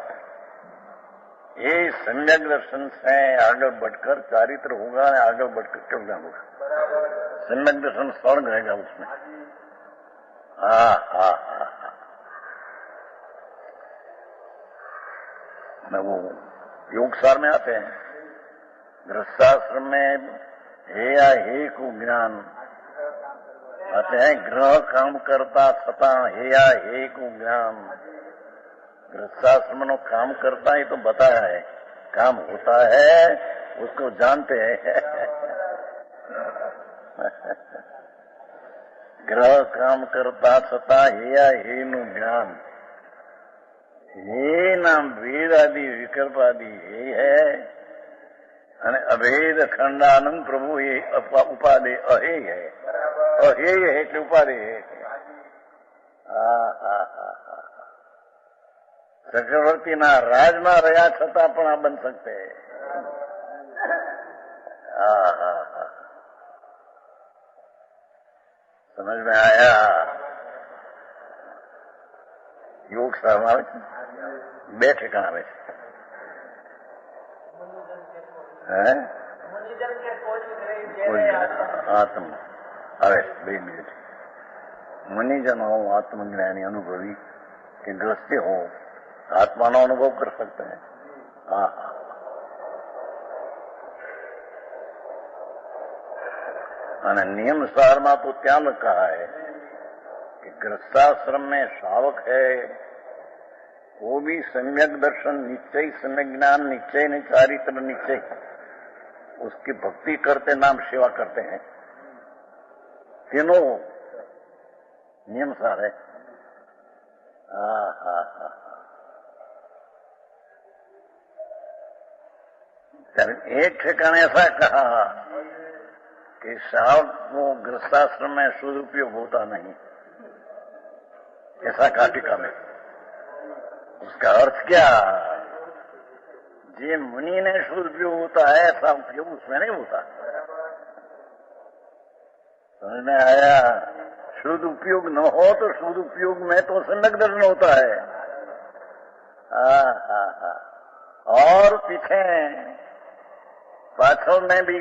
ये सम्यक दर्शन से आगे बढ़कर चारित्र होगा, आगे बढ़कर कल्याण होगा. सम्यक दर्शन स्वर्ग रहेगा उसमें. वो योगसार में आते हैं. गृहस्थाश्रम में हे या हे को ज्ञान आते हैं. ग्रह काम करता छता हे या हे को ज्ञान. गृहस्थाश्रम नो काम करता ही तो बताया है. काम होता है उसको जानते हैं. ग्रह काम करता छता हे या हे नु ज्ञान. हे नाम वेद आदि विकल्प आदि हे है અને અભેદ ખંડાનંદ પ્રભુ એ ઉપાધિ અહે है. અહે એટલે ઉપાધિ है. ચક્રવર્તીના રાજમાં રહ્યા છતાં પણ આ બન શકતે. समझ में आया? योग સારમાં આવે છે. બે ઠેકાણા આવે છે. આત્મ આવે 2 મિનિટ. मुनिजन हो आत्मज्ञानी अनुभवी कि ग्रस्ती हो आत्मा नो अनुभव कर सकते हैं. અને નિયમ સારમાં તો ત્યાં લખા है कि गृहस्थाश्रम में श्रावक है वो भी सम्यक दर्शन निश्चय सम्यक ज्ञान निश्चय ने चारित्र निश्चय उसकी भक्ति करते नाम सेवा करते हैं. तीनों नियम सार है. एक ठिकाने ऐसा कहा कि साहब वो गृहस्थाश्रम में सदुपयोग होता नहीं. ऐसा कहा टीका में. उसका अर्थ क्या? जे मुनि ने सदुपयोग होता है ऐसा उपयोग उसमें नहीं होता. समझ में आया? शुद्ध उपयोग न हो तो शुद्ध उपयोग में तो सम्यक दर्शन होता है. और पीछे पाछल में भी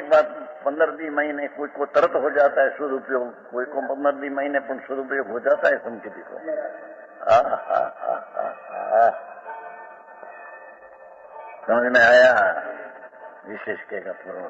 15 महीने कोई को तरत हो जाता है शुद्ध उपयोग, कोई को 15 महीने पर शुद्ध उपयोग हो जाता है संकेती को. समझ में आया? विशेष के का पूर्ण